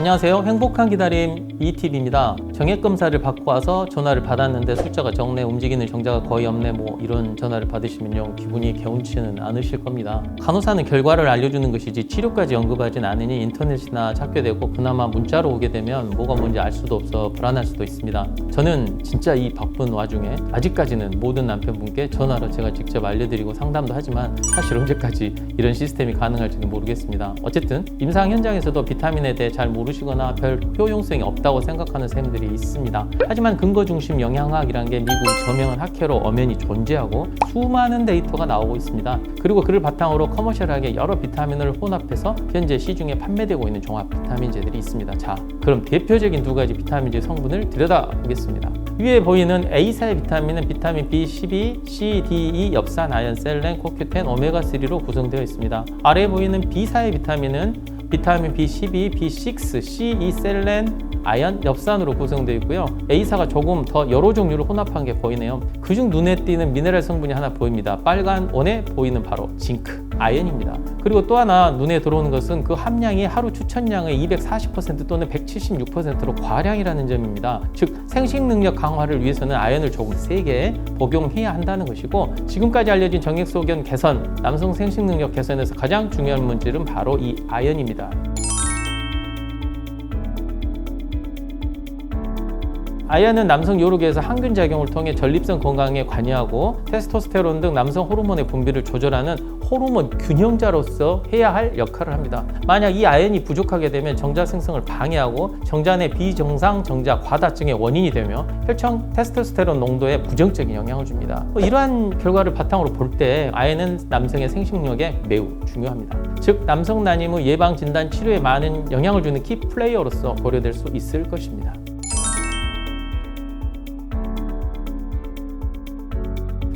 안녕하세요. 행복한 기다림 이팁입니다. 정액검사를 받고 와서 전화를 받았는데 숫자가 적네, 움직이는 정자가 거의 없네, 이런 전화를 받으시면요, 기분이 개운치는 않으실 겁니다. 간호사는 결과를 알려주는 것이지 치료까지 언급하진 않으니 인터넷이나 찾게 되고 그나마 문자로 오게 되면 뭐가 뭔지 알 수도 없어 불안할 수도 있습니다. 저는 진짜 이 바쁜 와중에 아직까지는 모든 남편분께 전화로 제가 직접 알려드리고 상담도 하지만 사실 언제까지 이런 시스템이 가능할지는 모르겠습니다. 어쨌든 임상 현장에서도 비타민에 대해 잘 모르시거나 별 효용성이 없다고 생각하는 쌤들이 있습니다. 하지만 근거 중심 영양학이라는 게 미국 저명한 학회로 엄연히 존재하고 수많은 데이터가 나오고 있습니다. 그리고 그를 바탕으로 커머셜하게 여러 비타민을 혼합해서 현재 시중에 판매되고 있는 종합 비타민제들이 있습니다. 자, 그럼 대표적인 두 가지 비타민제 성분을 들여다보겠습니다. 위에 보이는 A사의 비타민은 비타민 B12, C, D, E, 엽산, 아연, 셀렌, 코큐텐, 오메가3로 구성되어 있습니다. 아래에 보이는 B사의 비타민은 비타민 B12, B6, C, E, 셀렌, 아연, 엽산으로 구성되어 있고요. A사가 조금 더 여러 종류를 혼합한 게 보이네요. 그중 눈에 띄는 미네랄 성분이 하나 보입니다. 빨간 원에 보이는 바로 징크, 아연입니다. 그리고 또 하나 눈에 들어오는 것은 그 함량이 하루 추천량의 240% 또는 176%로 과량이라는 점입니다. 즉 생식 능력 강화를 위해서는 아연을 조금 세게 복용해야 한다는 것이고, 지금까지 알려진 정액소견 개선, 남성 생식 능력 개선에서 가장 중요한 물질은 바로 이 아연입니다. 아연은 남성 요로계에서 항균 작용을 통해 전립선 건강에 관여하고 테스토스테론 등 남성 호르몬의 분비를 조절하는 호르몬 균형자로서 해야 할 역할을 합니다. 만약 이 아연이 부족하게 되면 정자 생성을 방해하고 정자 내 비정상 정자 과다증의 원인이 되며 혈청 테스토스테론 농도에 부정적인 영향을 줍니다. 이러한 결과를 바탕으로 볼 때 아연은 남성의 생식력에 매우 중요합니다. 즉 남성 난임의 예방 진단 치료에 많은 영향을 주는 키 플레이어로서 고려될 수 있을 것입니다.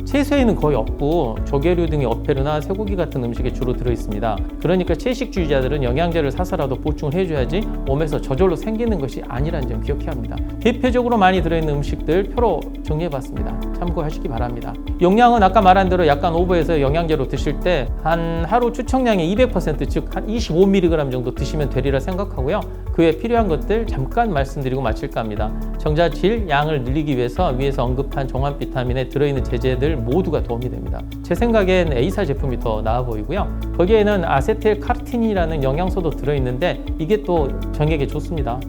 채소에는 거의 없고 조개류 등의 어패류나 쇠고기 같은 음식에 주로 들어있습니다. 그러니까 채식주의자들은 영양제를 사서라도 보충을 해줘야지 몸에서 저절로 생기는 것이 아니라는 점 기억해야 합니다. 대표적으로 많이 들어있는 음식들 표로 정리해봤습니다. 참고하시기 바랍니다. 용량은 아까 말한 대로 약간 오버해서 영양제로 드실 때 한 하루 추천량의 200%, 즉 한 25mg 정도 드시면 되리라 생각하고요. 그 외에 필요한 것들 잠깐 말씀드리고 마칠까 합니다. 정자 질, 양을 늘리기 위해서 위에서 언급한 종합 비타민에 들어있는 제제들 모두가 도움이 됩니다. 제 생각엔 A사 제품이 더 나아 보이고요. 거기에는 아세틸 카르틴이라는 영양소도 들어있는데 이게 또 정액에 좋습니다.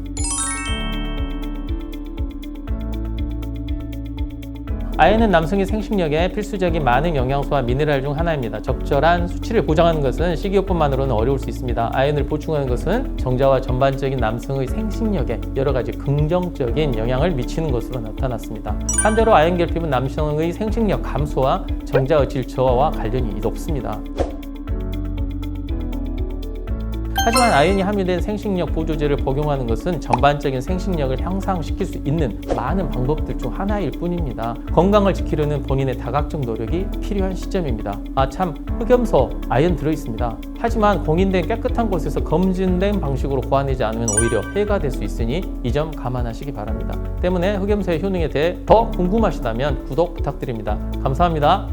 아연은 남성의 생식력에 필수적인 많은 영양소와 미네랄 중 하나입니다. 적절한 수치를 보장하는 것은 식이요법만으로는 어려울 수 있습니다. 아연을 보충하는 것은 정자와 전반적인 남성의 생식력에 여러 가지 긍정적인 영향을 미치는 것으로 나타났습니다. 반대로 아연 결핍은 남성의 생식력 감소와 정자의 질 저하와 관련이 높습니다. 하지만 아연이 함유된 생식력 보조제를 복용하는 것은 전반적인 생식력을 향상시킬 수 있는 많은 방법들 중 하나일 뿐입니다. 건강을 지키려는 본인의 다각적 노력이 필요한 시점입니다. 참, 흑염소 아연 들어있습니다. 하지만 공인된 깨끗한 곳에서 검증된 방식으로 고안되지 않으면 오히려 해가 될 수 있으니 이 점 감안하시기 바랍니다. 때문에 흑염소의 효능에 대해 더 궁금하시다면 구독 부탁드립니다. 감사합니다.